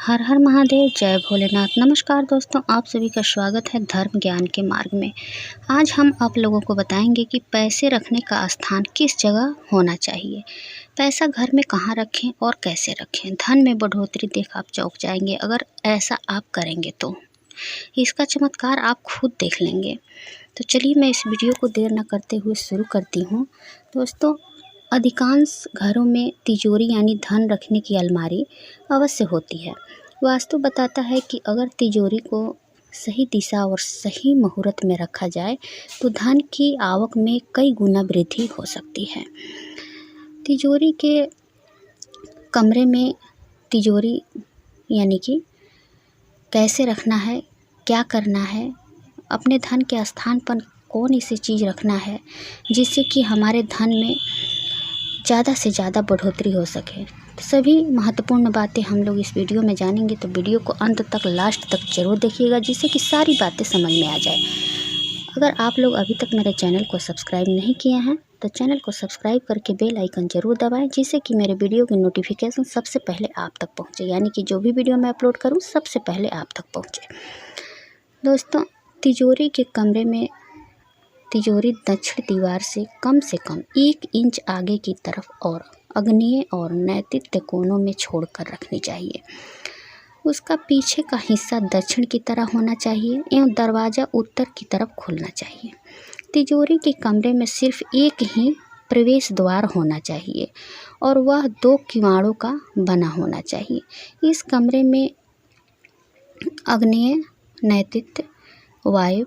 हर हर महादेव, जय भोलेनाथ। नमस्कार दोस्तों, आप सभी का स्वागत है धर्म ज्ञान के मार्ग में। आज हम आप लोगों को बताएंगे कि पैसे रखने का स्थान किस जगह होना चाहिए, पैसा घर में कहाँ रखें और कैसे रखें। धन में बढ़ोतरी देख आप चौंक जाएंगे अगर ऐसा आप करेंगे तो। इसका चमत्कार आप खुद देख लेंगे। तो चलिए मैं इस वीडियो को देर न करते हुए शुरू करती हूँ। दोस्तों, अधिकांश घरों में तिजोरी यानी धन रखने की अलमारी अवश्य होती है। वास्तु बताता है कि अगर तिजोरी को सही दिशा और सही मुहूर्त में रखा जाए तो धन की आवक में कई गुना वृद्धि हो सकती है। तिजोरी के कमरे में तिजोरी यानी कि कैसे रखना है, क्या करना है, अपने धन के स्थान पर कौन सी चीज़ रखना है जिससे कि हमारे धन में ज़्यादा से ज़्यादा बढ़ोतरी हो सके। सभी महत्वपूर्ण बातें हम लोग इस वीडियो में जानेंगे, तो वीडियो को अंत तक लास्ट तक जरूर देखिएगा जिससे कि सारी बातें समझ में आ जाए। अगर आप लोग अभी तक मेरे चैनल को सब्सक्राइब नहीं किए हैं तो चैनल को सब्सक्राइब करके बेल आइकन जरूर दबाएं जिससे कि मेरे वीडियो की नोटिफिकेशन सबसे पहले आप तक पहुँचे, यानी कि जो भी वीडियो मैं अपलोड करूँ सबसे पहले आप तक पहुँचे। दोस्तों, तिजोरी के कमरे में तिजोरी दक्षिण दीवार से कम 1 इंच आगे की तरफ और आग्नेय और नैऋत्य कोनों में छोड़कर रखनी चाहिए। उसका पीछे का हिस्सा दक्षिण की तरह होना चाहिए एवं दरवाज़ा उत्तर की तरफ खुलना चाहिए। तिजोरी के कमरे में सिर्फ एक ही प्रवेश द्वार होना चाहिए और वह 2 किवाड़ों का बना होना चाहिए। इस कमरे में आग्नेय, नैऋत्य, वायव्य,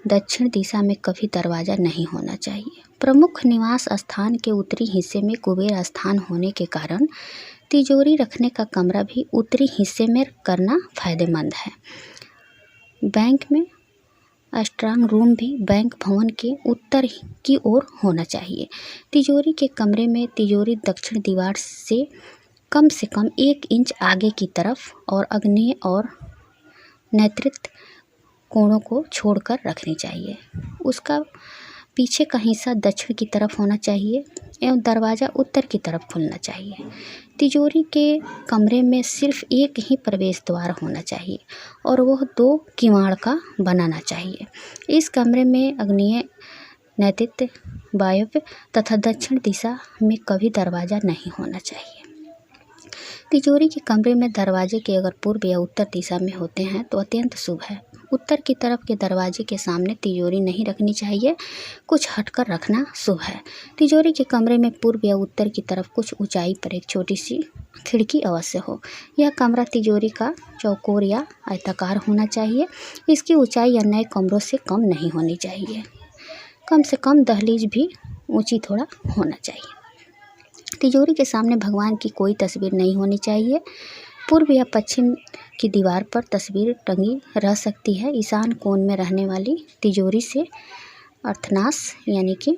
दक्षिण दिशा में कभी दरवाज़ा नहीं होना चाहिए। प्रमुख निवास स्थान के उत्तरी हिस्से में कुबेर स्थान होने के कारण तिजोरी रखने का कमरा भी उत्तरी हिस्से में करना फायदेमंद है। बैंक में स्ट्रांग रूम भी बैंक भवन के उत्तर की ओर होना चाहिए। तिजोरी के कमरे में तिजोरी दक्षिण दीवार से कम 1 इंच आगे की तरफ और आग्नेय और नैऋत्य कोणों को छोड़कर रखनी चाहिए। उसका पीछे का हिस्सा दक्षिण की तरफ होना चाहिए एवं दरवाज़ा उत्तर की तरफ खुलना चाहिए। तिजोरी के कमरे में सिर्फ एक ही प्रवेश द्वार होना चाहिए और वह 2 किवाड़ का बनाना चाहिए। इस कमरे में आग्नेय, नैऋत्य, वायव्य तथा दक्षिण दिशा में कभी दरवाज़ा नहीं होना चाहिए। तिजोरी के कमरे में दरवाजे के अगर पूर्व या उत्तर दिशा में होते हैं तो अत्यंत शुभ है। उत्तर की तरफ के दरवाजे के सामने तिजोरी नहीं रखनी चाहिए, कुछ हटकर रखना शुभ है। तिजोरी के कमरे में पूर्व या उत्तर की तरफ कुछ ऊंचाई पर एक छोटी सी खिड़की अवश्य हो। यह कमरा तिजोरी का चौकोर या आयताकार होना चाहिए। इसकी ऊंचाई अन्य कमरों से कम नहीं होनी चाहिए। कम से कम दहलीज भी ऊँची थोड़ा होना चाहिए। तिजोरी के सामने भगवान की कोई तस्वीर नहीं होनी चाहिए। पूर्व या पश्चिम की दीवार पर तस्वीर टंगी रह सकती है। ईशान कोण में रहने वाली तिजोरी से अर्थनाश यानी कि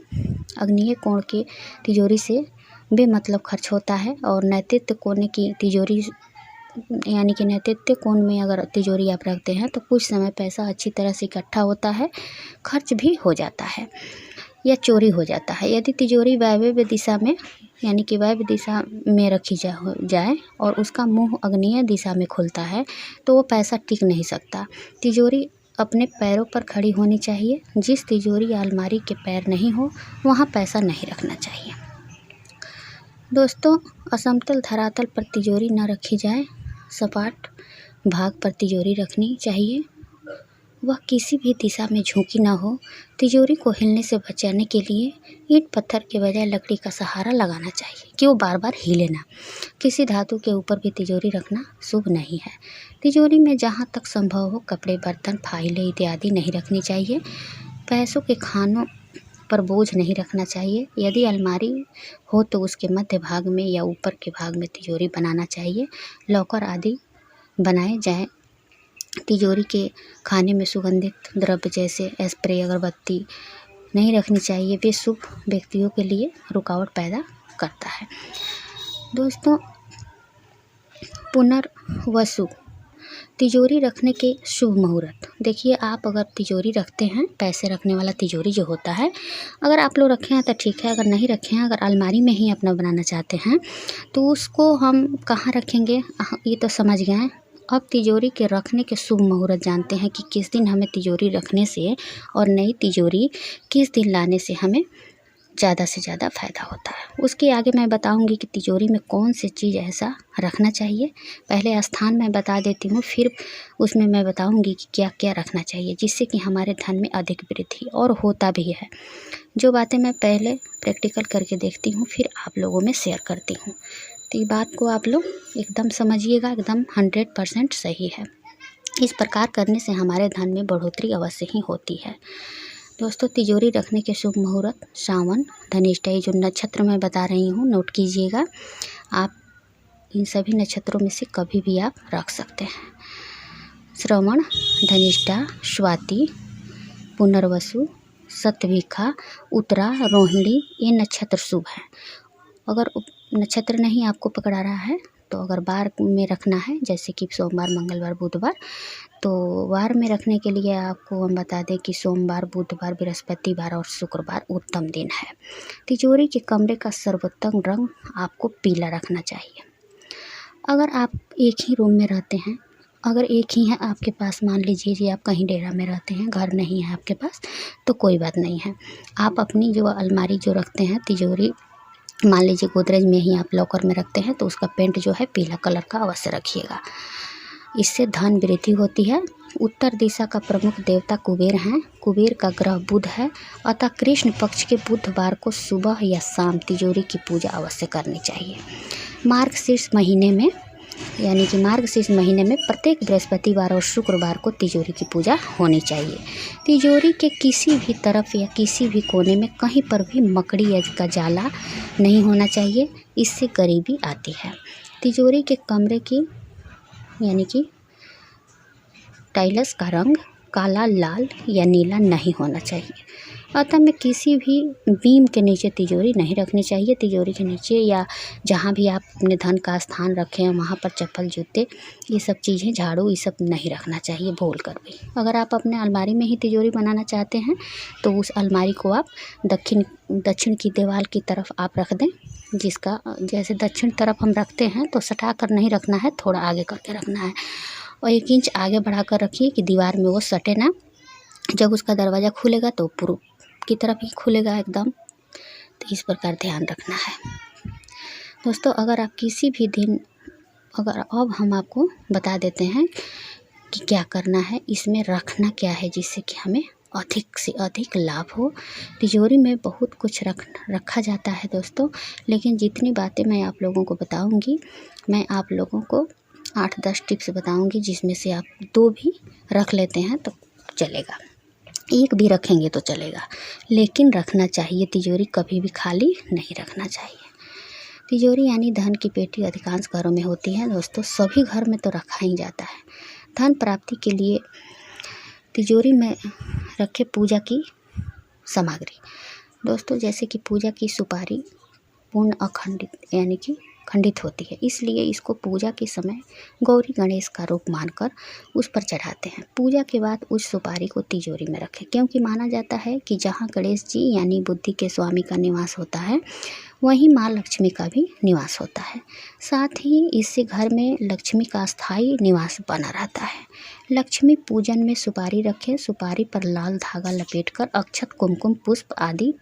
आग्नेय कोण की तिजोरी से बेमतलब खर्च होता है और नैऋत्य कोण की तिजोरी यानी कि नैऋत्य कोण में अगर तिजोरी आप रखते हैं तो कुछ समय पैसा अच्छी तरह से इकट्ठा होता है, खर्च भी हो जाता है या चोरी हो जाता है। यदि तिजोरी वायव्य दिशा में यानी कि वायव्य दिशा में रखी जाए और उसका मुंह आग्नेय दिशा में खुलता है तो वो पैसा टिक नहीं सकता। तिजोरी अपने पैरों पर खड़ी होनी चाहिए। जिस तिजोरी या अलमारी के पैर नहीं हो वहाँ पैसा नहीं रखना चाहिए। दोस्तों, असमतल धरातल पर तिजोरी न रखी जाए, सपाट भाग पर तिजोरी रखनी चाहिए। वह किसी भी दिशा में झुकी ना हो। तिजोरी को हिलने से बचाने के लिए ईंट पत्थर के बजाय लकड़ी का सहारा लगाना चाहिए कि वो बार बार हिले ना। किसी धातु के ऊपर भी तिजोरी रखना शुभ नहीं है। तिजोरी में जहाँ तक संभव हो कपड़े, बर्तन, फाइलें इत्यादि नहीं रखनी चाहिए। पैसों के खानों पर बोझ नहीं रखना चाहिए। यदि अलमारी हो तो उसके मध्य भाग में या ऊपर के भाग में तिजोरी बनाना चाहिए। लॉकर आदि बनाए जाए। तिजोरी के खाने में सुगंधित द्रव्य जैसे स्प्रे, अगरबत्ती नहीं रखनी चाहिए। वे शुभ व्यक्तियों के लिए रुकावट पैदा करता है। दोस्तों, पुनर्वसु तिजोरी रखने के शुभ मुहूर्त। देखिए, आप अगर तिजोरी रखते हैं, पैसे रखने वाला तिजोरी जो होता है, अगर आप लोग रखे हैं तो ठीक है, अगर नहीं रखे हैं, अगर अलमारी में ही अपना बनाना चाहते हैं तो उसको हम कहाँ रखेंगे ये तो समझ गए हैं। अब तिजोरी के रखने के शुभ मुहूर्त जानते हैं कि किस दिन हमें तिजोरी रखने से और नई तिजोरी किस दिन लाने से हमें ज़्यादा से ज़्यादा फ़ायदा होता है। उसके आगे मैं बताऊंगी कि तिजोरी में कौन सी चीज़ ऐसा रखना चाहिए। पहले स्थान मैं बता देती हूँ, फिर उसमें मैं बताऊंगी कि क्या क्या रखना चाहिए जिससे कि हमारे धन में अधिक वृद्धि और होता भी है। जो बातें मैं पहले प्रैक्टिकल करके देखती हूँ फिर आप लोगों में शेयर करती हूँ, तो ये बात को आप लोग एकदम समझिएगा, एकदम 100% सही है। इस प्रकार करने से हमारे धन में बढ़ोतरी अवश्य ही होती है। दोस्तों, तिजोरी रखने के शुभ मुहूर्त सावन, धनिष्ठा, ये जो नक्षत्र मैं बता रही हूँ नोट कीजिएगा। आप इन सभी नक्षत्रों में से कभी भी आप रख सकते हैं। श्रवण, धनिष्ठा, स्वाति, पुनर्वसु, शतभिखा, उत्तरा, रोहिणी, ये नक्षत्र शुभ हैं। अगर नक्षत्र नहीं आपको पकड़ा रहा है तो अगर वार में रखना है, जैसे कि सोमवार, मंगलवार, बुधवार, तो वार में रखने के लिए आपको हम बता दें कि सोमवार, बुधवार, बृहस्पतिवार और शुक्रवार उत्तम दिन है। तिजोरी के कमरे का सर्वोत्तम रंग आपको पीला रखना चाहिए। अगर आप एक ही रूम में रहते हैं, अगर एक ही है आपके पास, मान लीजिए जी आप कहीं डेरा में रहते हैं, घर नहीं है आपके पास, तो कोई बात नहीं है। आप अपनी जो अलमारी जो रखते हैं तिजोरी, मान लीजिए गोदरेज में ही आप लॉकर में रखते हैं, तो उसका पेंट जो है पीला कलर का अवश्य रखिएगा। इससे धन वृद्धि होती है। उत्तर दिशा का प्रमुख देवता कुबेर हैं। कुबेर का ग्रह बुध है, अतः कृष्ण पक्ष के बुधवार को सुबह या शाम तिजोरी की पूजा अवश्य करनी चाहिए। मार्गशीर्ष महीने में, यानी कि मार्गशीर्ष महीने में प्रत्येक बृहस्पतिवार और शुक्रवार को तिजोरी की पूजा होनी चाहिए। तिजोरी के किसी भी तरफ या किसी भी कोने में कहीं पर भी मकड़ी या का जाला नहीं होना चाहिए, इससे गरीबी आती है। तिजोरी के कमरे की यानी कि टाइल्स का रंग काला, लाल या नीला नहीं होना चाहिए। अतः में किसी भी बीम के नीचे तिजोरी नहीं रखनी चाहिए। तिजोरी के नीचे या जहाँ भी आप अपने धन का स्थान रखें हैं वहाँ पर चप्पल, जूते, ये सब चीज़ें, झाड़ू, ये सब नहीं रखना चाहिए भूल कर भी। अगर आप अपने अलमारी में ही तिजोरी बनाना चाहते हैं तो उस अलमारी को आप दक्षिण की दीवार की तरफ आप रख दें। जिसका जैसे दक्षिण तरफ हम रखते हैं तो सटा कर नहीं रखना है, थोड़ा आगे करके रखना है और 1 इंच आगे बढ़ा कर रखिए कि दीवार में वो सटे ना। जब उसका दरवाज़ा खुलेगा तो पूर्व की तरफ ही खुलेगा एकदम, तो इस प्रकार ध्यान रखना है। दोस्तों, अगर आप किसी भी दिन, अगर अब हम आपको बता देते हैं कि क्या करना है, इसमें रखना क्या है जिससे कि हमें अधिक से अधिक लाभ हो। तिजोरी में बहुत कुछ रखा जाता है दोस्तों, लेकिन जितनी बातें मैं आप लोगों को बताऊंगी, मैं आप लोगों को 8-10 टिप्स बताऊंगी, जिसमें से आप 2 भी रख लेते हैं तो चलेगा, 1 भी रखेंगे तो चलेगा, लेकिन रखना चाहिए। तिजोरी कभी भी खाली नहीं रखना चाहिए। तिजोरी यानी धन की पेटी अधिकांश घरों में होती है दोस्तों, सभी घर में तो रखा ही जाता है। धन प्राप्ति के लिए तिजोरी में रखे पूजा की सामग्री दोस्तों, जैसे कि पूजा की सुपारी पूर्ण अखंडित यानी कि खंडित होती है, इसलिए इसको पूजा के समय गौरी गणेश का रूप मानकर उस पर चढ़ाते हैं। पूजा के बाद उस सुपारी को तिजोरी में रखें, क्योंकि माना जाता है कि जहाँ गणेश जी यानी बुद्धि के स्वामी का निवास होता है वहीं माँ लक्ष्मी का भी निवास होता है। साथ ही इससे घर में लक्ष्मी का स्थायी निवास बना रहता है। लक्ष्मी पूजन में सुपारी रखें, सुपारी पर लाल धागा लपेटकर अक्षत, कुमकुम, पुष्प आदि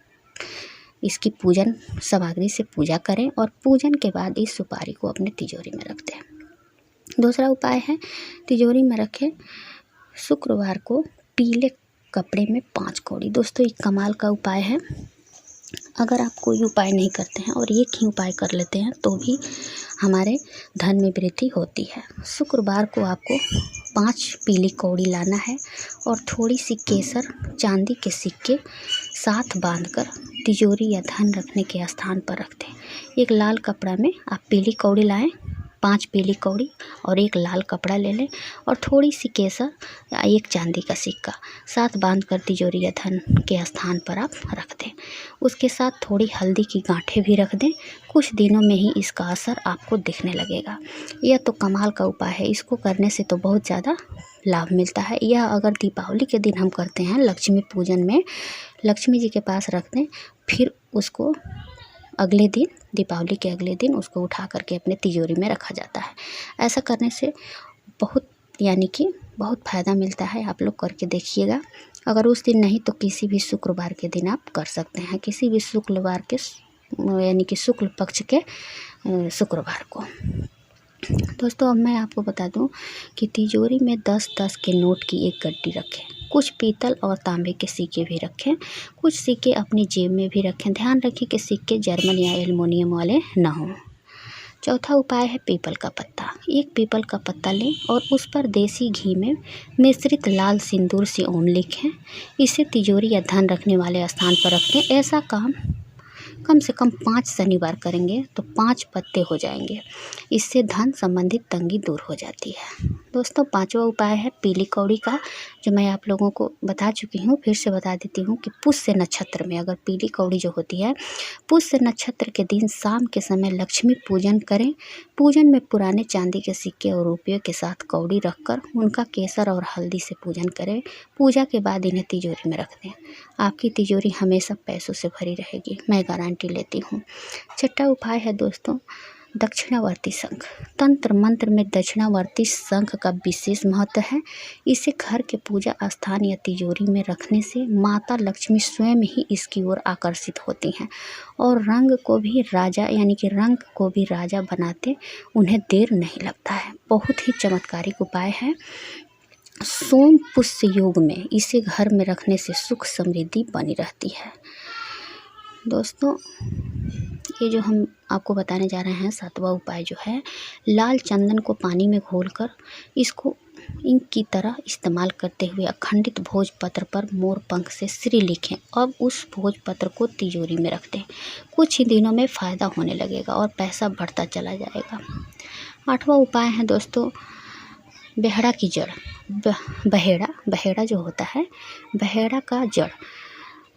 इसकी पूजन सामग्री से पूजा करें और पूजन के बाद इस सुपारी को अपने तिजोरी में रख दें। दूसरा उपाय है, तिजोरी में रखें शुक्रवार को पीले कपड़े में 5 कौड़ी। दोस्तों, एक कमाल का उपाय है। अगर आप कोई उपाय नहीं करते हैं और एक ही उपाय कर लेते हैं तो भी हमारे धन में वृद्धि होती है। शुक्रवार को आपको 5 पीली कौड़ी लाना है और थोड़ी सी केसर, चांदी के सिक्के साथ बांधकर तिजोरी या धन रखने के स्थान पर रख दें। एक लाल कपड़ा में आप पीली कौड़ी लाएं, 5 पीली कौड़ी और एक लाल कपड़ा ले लें और थोड़ी सी केसर या एक चांदी का सिक्का साथ बांधकर तिजोरी या धन के स्थान पर आप रख दें। उसके साथ थोड़ी हल्दी की गांठें भी रख दें। कुछ दिनों में ही इसका असर आपको दिखने लगेगा। यह तो कमाल का उपाय है, इसको करने से तो बहुत ज़्यादा लाभ मिलता है। यह अगर दीपावली के दिन हम करते हैं, लक्ष्मी पूजन में लक्ष्मी जी के पास रख दें, फिर उसको अगले दिन, दीपावली के अगले दिन उसको उठा करके अपने तिजोरी में रखा जाता है। ऐसा करने से बहुत यानी कि बहुत फ़ायदा मिलता है। आप लोग करके देखिएगा। अगर उस दिन नहीं तो किसी भी शुक्रवार के दिन आप कर सकते हैं, किसी भी शुक्रवार के यानी कि शुक्ल पक्ष के शुक्रवार को। दोस्तों अब मैं आपको बता दूं कि तिजोरी में 10-10 के नोट की एक गड्डी रखें। कुछ पीतल और तांबे के सिक्के भी रखें, कुछ सिक्के अपनी जेब में भी रखें। ध्यान रखें कि सिक्के जर्मन या एल्युमिनियम वाले ना हों। चौथा उपाय है पीपल का पत्ता। एक पीपल का पत्ता लें और उस पर देसी घी में मिश्रित लाल सिंदूर से ओम लिखें। इसे तिजोरी या धन रखने वाले स्थान पर रख दें। ऐसा काम कम से कम 5 शनिवार करेंगे तो 5 पत्ते हो जाएंगे। इससे धन संबंधित तंगी दूर हो जाती है। दोस्तों 5वां उपाय है पीली कौड़ी का, जो मैं आप लोगों को बता चुकी हूँ, फिर से बता देती हूँ कि पुष्य नक्षत्र में अगर पीली कौड़ी जो होती है, पुष्य नक्षत्र के दिन शाम के समय लक्ष्मी पूजन करें। पूजन में पुराने चांदी के सिक्के और रुपये के साथ कौड़ी रखकर उनका केसर और हल्दी से पूजन करें। पूजा के बाद इन्हें तिजोरी में रख दें। आपकी तिजोरी हमेशा पैसों से भरी रहेगी, मैं गारंटी लेती हूँ। छठा उपाय है दोस्तों दक्षिणावर्ती शंख। तंत्र मंत्र में दक्षिणावर्ती शंख का विशेष महत्व है। इसे घर के पूजा स्थान या तिजोरी में रखने से माता लक्ष्मी स्वयं ही इसकी ओर आकर्षित होती हैं और रंग को भी राजा बनाते उन्हें देर नहीं लगता है। बहुत ही चमत्कारिक उपाय है। सोम पुष्य योग में इसे घर में रखने से सुख समृद्धि बनी रहती है। दोस्तों ये जो हम आपको बताने जा रहे हैं 7वां उपाय जो है, लाल चंदन को पानी में घोलकर इसको इंक की तरह इस्तेमाल करते हुए अखंडित भोजपत्र पर मोर पंख से श्री लिखें। अब उस भोजपत्र को तिजोरी में रख दें। कुछ ही दिनों में फ़ायदा होने लगेगा और पैसा बढ़ता चला जाएगा। 8वां उपाय है दोस्तों बेहड़ा की जड़। बहेड़ा जो होता है, बहेड़ा का जड़।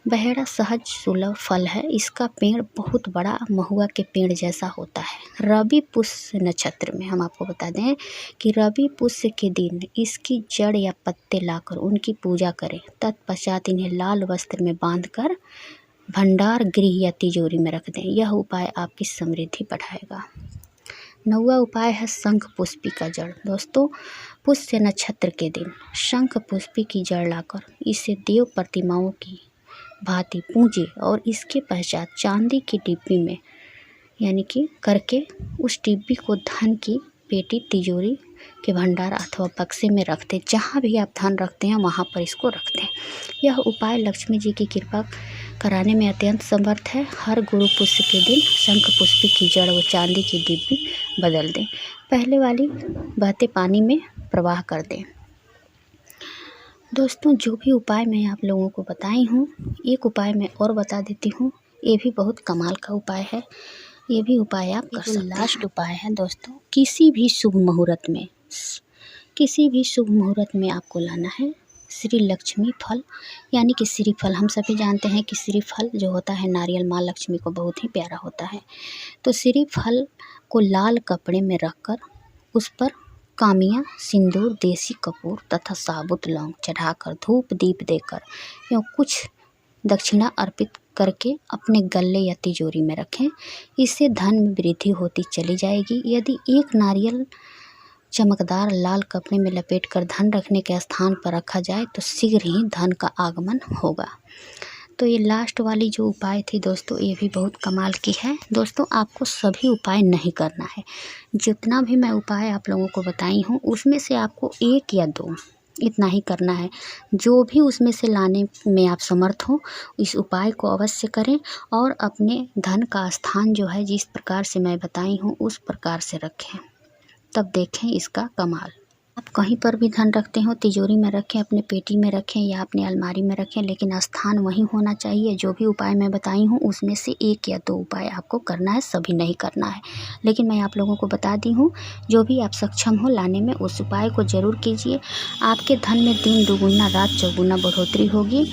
बहेड़ा सहज सुलभ फल है। इसका पेड़ बहुत बड़ा महुआ के पेड़ जैसा होता है। रवि पुष्य नक्षत्र में हम आपको बता दें कि रवि पुष्य के दिन इसकी जड़ या पत्ते लाकर उनकी पूजा करें। तत्पश्चात इन्हें लाल वस्त्र में बांधकर भंडार गृह या तिजोरी में रख दें। यह उपाय आपकी समृद्धि बढ़ाएगा। 9वां उपाय है शंख पुष्पी का जड़। दोस्तों पुष्य नक्षत्र के दिन शंख पुष्पी की जड़ लाकर इसे देव प्रतिमाओं की भांति पूजे और इसके पश्चात चांदी की डिब्बी में यानी कि करके उस डिब्बी को धन की पेटी तिजोरी के भंडार अथवा बक्से में रख दें। जहाँ भी आप धन रखते हैं वहाँ पर इसको रख दें। यह उपाय लक्ष्मी जी की कृपा कराने में अत्यंत समर्थ है। हर गुरु पुष्य के दिन शंख पुष्पी की जड़ व चांदी की डिब्बी बदल दें। पहले वाली बहते पानी में प्रवाह कर दें। दोस्तों जो भी उपाय मैं आप लोगों को बताई हूँ, एक उपाय मैं और बता देती हूँ। ये भी बहुत कमाल का उपाय है। ये भी उपाय आप कर सकते हैं। लास्ट उपाय है दोस्तों किसी भी शुभ मुहूर्त में आपको लाना है श्री लक्ष्मी फल, यानी कि श्रीफल। हम सभी जानते हैं कि श्रीफल जो होता है नारियल माँ लक्ष्मी को बहुत ही प्यारा होता है। तो श्रीफल को लाल कपड़े में रखकर उस पर कामिया, सिंदूर, देसी कपूर तथा साबुत लौंग चढ़ाकर धूप दीप देकर एवं कुछ दक्षिणा अर्पित करके अपने गले या तिजोरी में रखें। इससे धन में वृद्धि होती चली जाएगी। यदि एक नारियल चमकदार लाल कपड़े में लपेटकर धन रखने के स्थान पर रखा जाए तो शीघ्र ही धन का आगमन होगा। तो ये लास्ट वाली जो उपाय थी दोस्तों, ये भी बहुत कमाल की है। दोस्तों आपको सभी उपाय नहीं करना है। जितना भी मैं उपाय आप लोगों को बताई हूँ उसमें से आपको 1 या 2 इतना ही करना है। जो भी उसमें से लाने में आप समर्थ हो इस उपाय को अवश्य करें और अपने धन का स्थान जो है जिस प्रकार से मैं बताई हूँ उस प्रकार से रखें। तब देखें इसका कमाल। आप कहीं पर भी धन रखते हो, तिजोरी में रखें, अपने पेटी में रखें या अपने अलमारी में रखें, लेकिन स्थान वहीं होना चाहिए। जो भी उपाय मैं बताई हूँ उसमें से 1 या 2 उपाय आपको करना है, सभी नहीं करना है। लेकिन मैं आप लोगों को बता दी हूँ, जो भी आप सक्षम हो लाने में उस उपाय को ज़रूर कीजिए। आपके धन में दिन दुगुना रात चौगुना बढ़ोतरी होगी।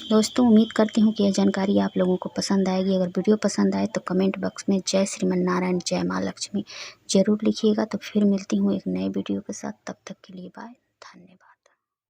दोस्तों उम्मीद करती हूँ कि यह जानकारी आप लोगों को पसंद आएगी। अगर वीडियो पसंद आए तो कमेंट बॉक्स में जय श्रीमन नारायण, जय माँ लक्ष्मी ज़रूर लिखिएगा। तो फिर मिलती हूँ एक नए वीडियो के साथ। तब तक के लिए बाय, धन्यवाद।